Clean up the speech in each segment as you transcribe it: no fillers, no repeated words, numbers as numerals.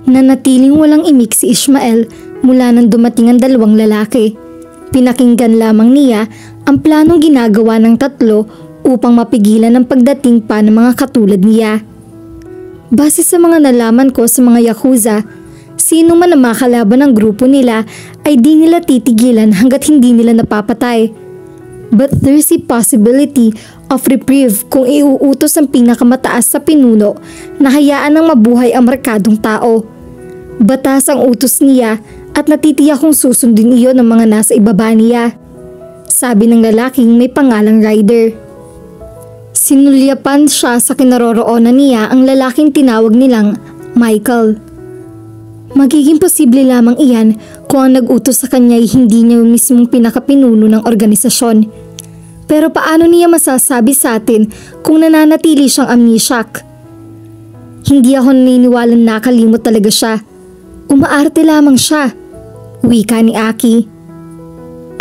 Nanatiling walang imik si Ishmael mula nang dumating ang dalawang lalaki. Pinakinggan lamang niya ang planong ginagawa ng tatlo upang mapigilan ang pagdating pa ng mga katulad niya. Base sa mga nalaman ko sa mga Yakuza, sino man ang makalaban ng grupo nila ay di nila titigilan hanggat hindi nila napapatay. But there's a possibility of reprieve kung iuutos ang pinakamataas sa pinuno na hayaan ng mabuhay ang markadong tao. Batas ang utos niya at natitiyak kong susundin iyon ng mga nasa ibaba niya, sabi ng lalaking may pangalang Ryder. Sinulyapan siya sa kinaroroonan niya ang lalaking tinawag nilang Michael. Magiging posible lamang iyan kung ang nag-utos sa kanya ay hindi niya mismong pinakapinuno ng organisasyon. Pero paano niya masasabi sa atin kung nananatili siyang amnesiac? Hindi ako naniniwalang nakalimot talaga siya. Umaarte lamang siya, wika ni Aki.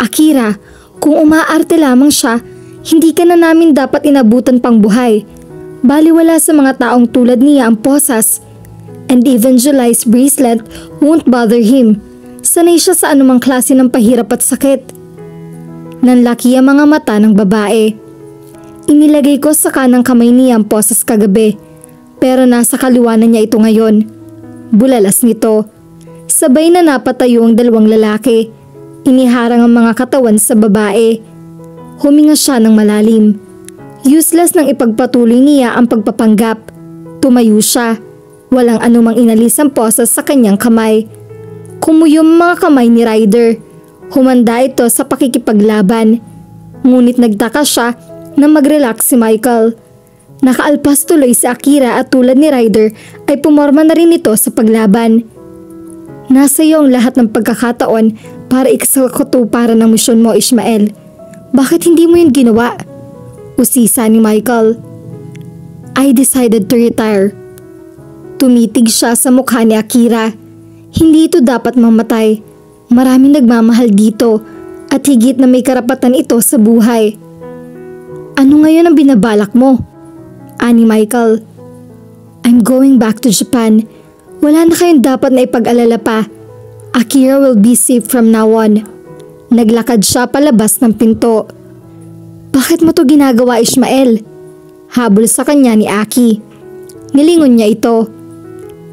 Akira, kung umaarte lamang siya, hindi ka na namin dapat inabutan pang buhay. Baliwala sa mga taong tulad niya ang posas. And evangelized bracelet won't bother him. Sanay siya sa anumang klase ng pahirap at sakit. Nanlaki ang mga mata ng babae. Inilagay ko sa kanang kamay niya ang posas kagabi, pero nasa kaliwa na niya ito ngayon. Bulalas nito. Sabay na napatayo ang dalawang lalaki. Iniharang ang mga katawan sa babae. Huminga siya ng malalim. Useless nang ipagpatuloy niya ang pagpapanggap. Tumayo siya. Walang anumang inalis ang posas sa kanyang kamay. Kumuyom mga kamay ni Ryder. Humanda ito sa pakikipaglaban. Ngunit nagtaka siya na mag-relax si Michael. Nakaalpas tuloy si Akira at tulad ni Ryder ay pumorma na rin ito sa paglaban. Nasa iyo ang lahat ng pagkakataon para ikasakatuparan ng misyon mo, Ishmael. Bakit hindi mo yun ginawa? Usisa ni Michael. I decided to retire. Tumitig siya sa mukha ni Akira. Hindi ito dapat mamatay. Maraming nagmamahal dito at higit na may karapatan ito sa buhay. Ano ngayon ang binabalak mo? Ani Michael. I'm going back to Japan. Wala na kayong dapat na ipag-alala pa. Akira will be safe from now on. Naglakad siya palabas ng pinto. Bakit mo to ginagawa, Ishmael? Habol sa kanya ni Aki. Nilingon niya ito.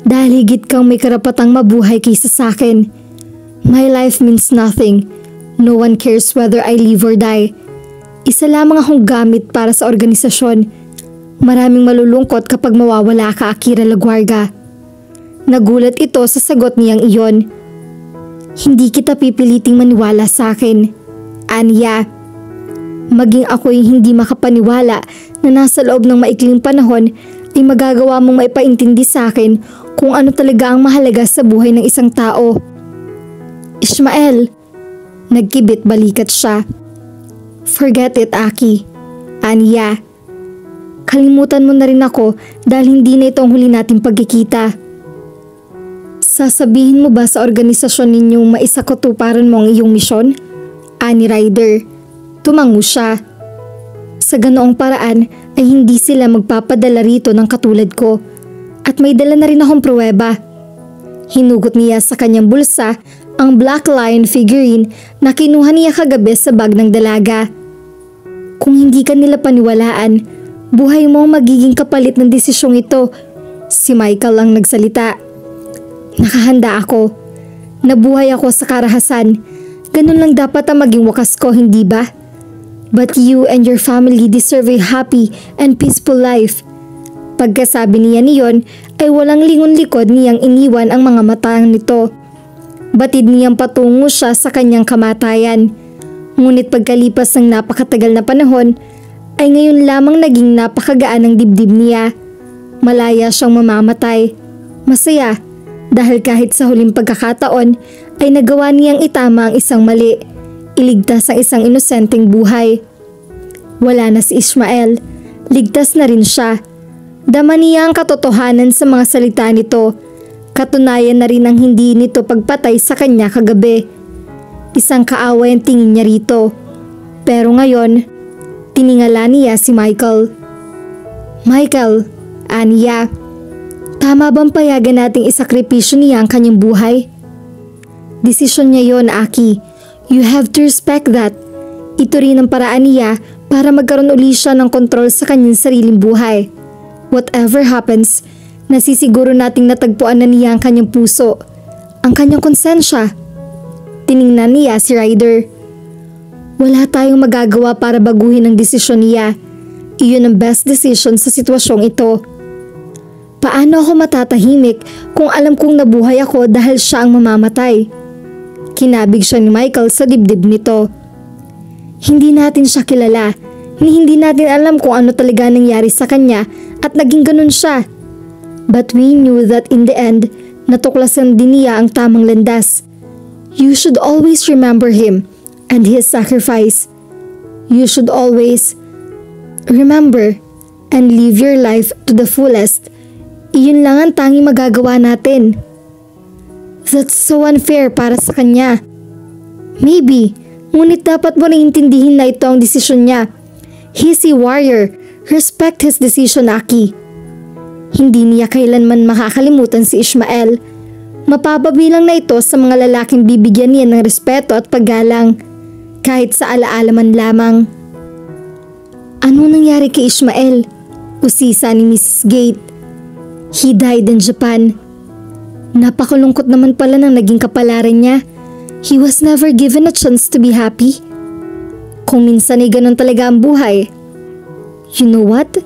Dahil higit kang may karapatang mabuhay kaysa sa akin. My life means nothing. No one cares whether I live or die. Isa lamang akong gamit para sa organisasyon. Maraming malulungkot kapag mawawala ka, Akira Laguarga. Nagulat ito sa sagot niyang iyon. Hindi kita pipiliting maniwala sa akin, Anya. Maging ako'y hindi makapaniwala na nasa loob ng maikling panahon ay magagawa mong maipaintindi sa akin kung ano talaga ang mahalaga sa buhay ng isang tao. Ishmael, nagkibit balikat siya. Forget it, Aki. Anya. Kalimutan mo na rin ako dahil hindi na ito ang huli nating pagkikita. Sasabihin mo ba sa organisasyon ninyong maisakatuparan mo ang iyong misyon? Ani Ryder. Tumango siya. Sa ganoong paraan ay hindi sila magpapadala rito ng katulad ko at may dala na rin akong pruweba. Hinugot niya sa kanyang bulsa ang Black Lion figurine na kinuha niya kagabi sa bag ng dalaga. Kung hindi ka nila paniwalaan, buhay mo ang magiging kapalit ng desisyong ito. Si Michael ang nagsalita. Nakahanda ako. Nabuhay ako sa karahasan. Ganun lang dapat ang maging wakas ko, hindi ba? But you and your family deserve a happy and peaceful life. Pagkasabi niya niyon ay walang lingon-likod niyang iniwan ang mga mata nito. Batid niyang patungo siya sa kanyang kamatayan. Ngunit pagkalipas ng napakatagal na panahon ay ngayon lamang naging napakagaan ang dibdib niya. Malaya siyang mamamatay. Masaya dahil kahit sa huling pagkakataon ay nagawa niyang itama ang isang mali. Iligtas ang isang inosenteng buhay. Wala na si Ishmael. Ligtas na rin siya. Dama niya ang katotohanan sa mga salita nito. Katunayan na rin ang hindi nito pagpatay sa kanya kagabi. Isang kaaway ang tingin niya rito. Pero ngayon, tiningala niya si Michael. Michael, Anya, Tama bang payagan nating isakripisyo niya ang kanyang buhay? Desisyon niya yon, Aki. You have to respect that. Ito rin ang paraan niya para magkaroon uli siya ng kontrol sa kanyang sariling buhay. Whatever happens, nasisiguro nating natagpuan na niya ang kanyang puso, ang kanyang konsensya. Tiningnan niya si Ryder. Wala tayong magagawa para baguhin ang desisyon niya. Iyon ang best decision sa sitwasyong ito. Paano ako matatahimik kung alam kong nabuhay ako dahil siya ang mamamatay? Kinabig siya ni Michael sa dibdib nito. Hindi natin siya kilala, hindi natin alam kung ano talaga nangyari sa kanya at naging ganun siya. But we knew that in the end, natuklasan din niya ang tamang landas. You should always remember him and his sacrifice. You should always remember and live your life to the fullest. Iyon lang ang tanging magagawa natin. That's so unfair para sa kanya. Maybe, ngunit dapat mo rin intindihin na ito ang desisyon niya. He's a warrior. Respect his decision, Aki. Hindi niya kailanman makakalimutan si Ishmael. Mapapabilang na ito sa mga lalaking bibigyan niya ng respeto at paggalang, kahit sa alaala man lamang. Ano nangyari kay Ishmael? Usisa ni Mrs. Gate. He died in Japan. Napakalungkot naman pala ng naging kapalaran niya. He was never given a chance to be happy. Kung minsan ay ganun talaga ang buhay. You know what?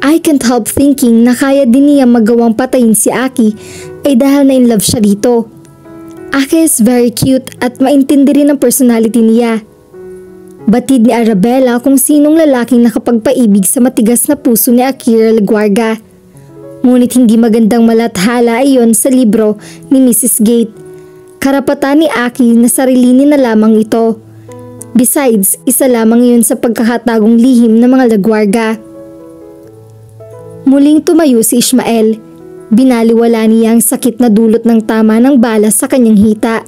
I can't help thinking na kaya din niya magawang patayin si Aki ay dahil na in love siya dito. Aki is very cute at maintindi rin ang personality niya. Batid ni Arabella kung sinong lalaking nakapagpaibig sa matigas na puso ni Akira Laguarga. Ngunit hindi magandang malathala iyon sa libro ni Mrs. Gate. Karapatan ni Aki na sarilinin na lamang ito. Besides, isa lamang iyon sa pagkakatagong lihim ng mga Laguarga. Muling tumayo si Ishmael. Binaliwala niya ang sakit na dulot ng tama ng bala sa kanyang hita.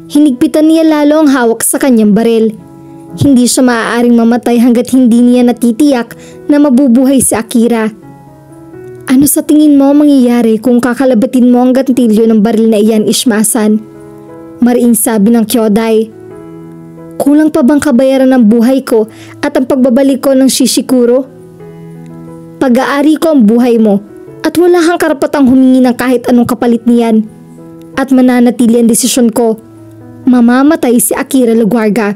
Hinigpitan niya lalo ang hawak sa kanyang baril. Hindi siya maaaring mamatay hanggat hindi niya natitiyak na mabubuhay si Akira. Ano sa tingin mo mangyayari kung kakalabatin mo ang gantilyo ng baril na iyan, Ishmasan? Mariing sabi ng Kyodai. Kulang pa bang kabayaran ng buhay ko at ang pagbabalik ko ng Shishikuro? Pag-aari ko ang buhay mo at wala kang karapatang humingi ng kahit anong kapalit niyan. At mananatili ang desisyon ko. Mamamatay si Akira Laguarga.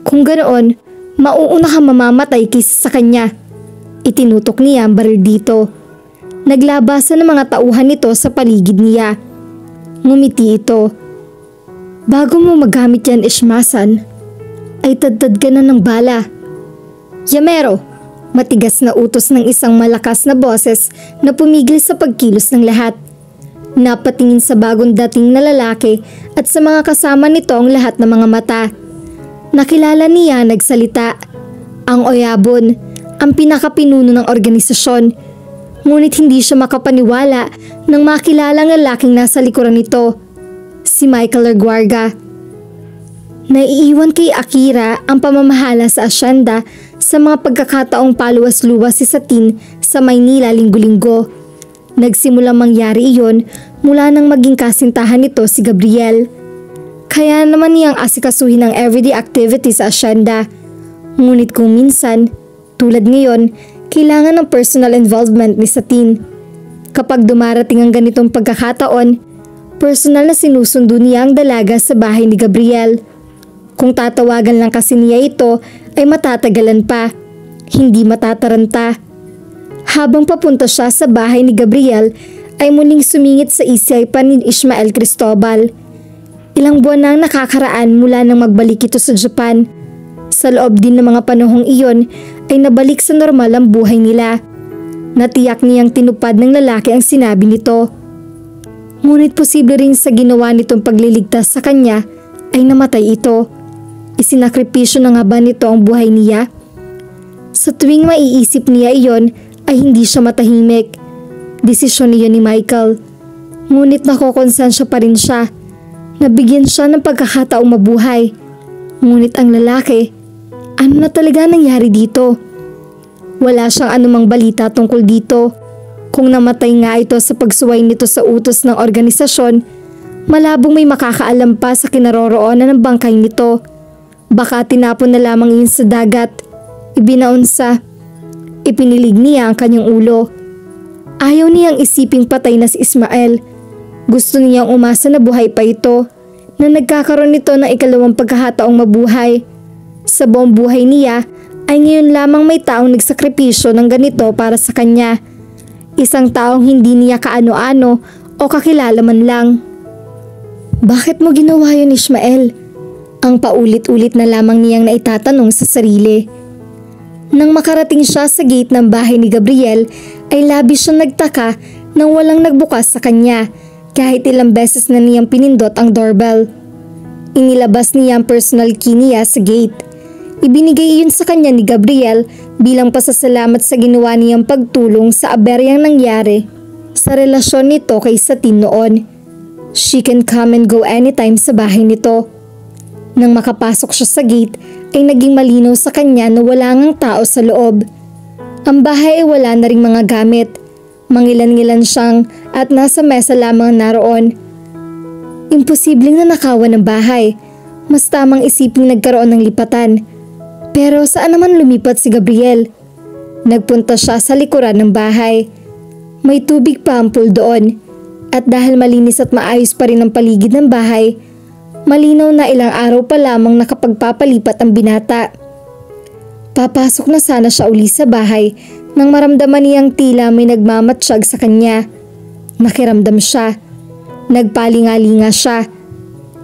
Kung ganoon, mauuna kang mamamatay kaysa sa kanya. Itinutok niya ang baril dito. Naglabasan ng mga tauhan nito sa paligid niya. Ngumiti ito. Bago mo magamit yan, Ishmasan, ay tadtad ka na ng bala. Yamero, matigas na utos ng isang malakas na boses na pumigil sa pagkilos ng lahat. Napatingin sa bagong dating na lalaki at sa mga kasama nito ang lahat ng mga mata. Nakilala niya nagsalita. Ang Oyabon, ang pinakapinuno ng organisasyon. Ngunit hindi siya makapaniwala nang makilala ang lalaking nasa likuran nito, si Michael Laguarga. Naiiwan kay Akira ang pamamahala sa asyenda sa mga pagkakataong paluwas-luwas si Satin sa Maynila linggo-linggo. Nagsimulang mangyari iyon mula nang maging kasintahan nito si Gabriel. Kaya naman niyang asikasuhin ang everyday activities sa asyenda. Ngunit kung minsan, tulad ngayon, kailangan ng personal involvement ni Satin. Kapag dumarating ang ganitong pagkakataon, personal na sinusundo niya ang dalaga sa bahay ni Gabriel. Kung tatawagan lang kasi niya ito, ay matatagalan pa, hindi matataranta. Habang papunta siya sa bahay ni Gabriel, ay muling sumingit sa isipan ni Ishmael Cristobal. Ilang buwan na ang nakakaraan mula nang magbalik ito sa Japan. Sa loob din ng mga panahong iyon ay nabalik sa normal ang buhay nila. Natiyak niyang tinupad ng lalaki ang sinabi nito. Ngunit posible rin sa ginawa nitong pagliligtas sa kanya ay namatay ito. Isinakripisyo na nga ba nito ang buhay niya? Sa tuwing maiisip niya iyon ay hindi siya matahimik. Desisyon niya ni Michael. Ngunit nakokonsensya pa rin siya. Nabigyan siya ng pagkakataong mabuhay. Ngunit ang lalaki, ano na talaga nangyari dito? Wala siyang anumang balita tungkol dito. Kung namatay nga ito sa pagsuway nito sa utos ng organisasyon, malabong may makakaalam pa sa kinaroroonan ng bangkay nito. Baka tinapon na lamang yun sa dagat. Ibinaon sa... Ipinilig niya ang kanyang ulo. Ayaw niyang isiping patay na si Ismael. Gusto niyang umasa na buhay pa ito, na nagkakaroon nito ng ikalawang pagkakataong mabuhay. Sa buong buhay niya ay ngayon lamang may taong nagsakripisyo ng ganito para sa kanya. Isang taong hindi niya kaano-ano o kakilala man lang. Bakit mo ginawa yun, Ismael? Ang paulit-ulit na lamang niyang naitatanong sa sarili. Nang makarating siya sa gate ng bahay ni Gabriel ay labis siyang nagtaka nang walang nagbukas sa kanya kahit ilang beses na niyang pinindot ang doorbell. Inilabas niya ang personal key niya sa gate. Ibinigay iyon sa kanya ni Gabriel bilang pasasalamat sa ginawa niyang pagtulong sa aberyang nangyari sa relasyon nito kay Satin noon. She can come and go anytime sa bahay nito. Nang makapasok siya sa gate ay naging malinaw sa kanya na wala ngang tao sa loob. Ang bahay ay wala na ring mga gamit. Mangilan-ngilan siyang at nasa mesa lamang naroon. Imposibleng nanakawan ng bahay. Mas tamang isiping nagkaroon ng lipatan. Pero saan naman lumipat si Gabriel? Nagpunta siya sa likuran ng bahay. May tubig pa ang pool doon. At dahil malinis at maayos pa rin ang paligid ng bahay, malinaw na ilang araw pa lamang nakapagpapalipat ang binata. Papasok na sana siya uli sa bahay nang maramdaman niyang tila may nagmamatsyag sa kanya. Nakiramdam siya. Nagpalingalinga siya.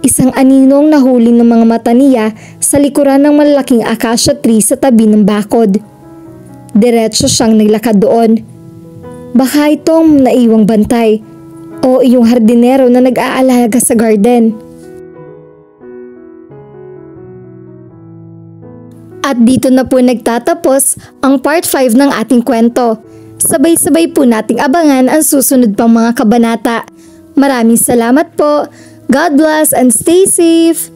Isang anino ang nahuli ng mga mata niya sa likuran ng malalaking acacia tree sa tabi ng bakod. Diretso siyang naglakad doon. Baka itong naiwang bantay o iyong hardinero na nag-aalaga sa garden. At dito na po nagtatapos ang part 5 ng ating kwento. Sabay-sabay po nating abangan ang susunod pang mga kabanata. Maraming salamat po. God bless and stay safe!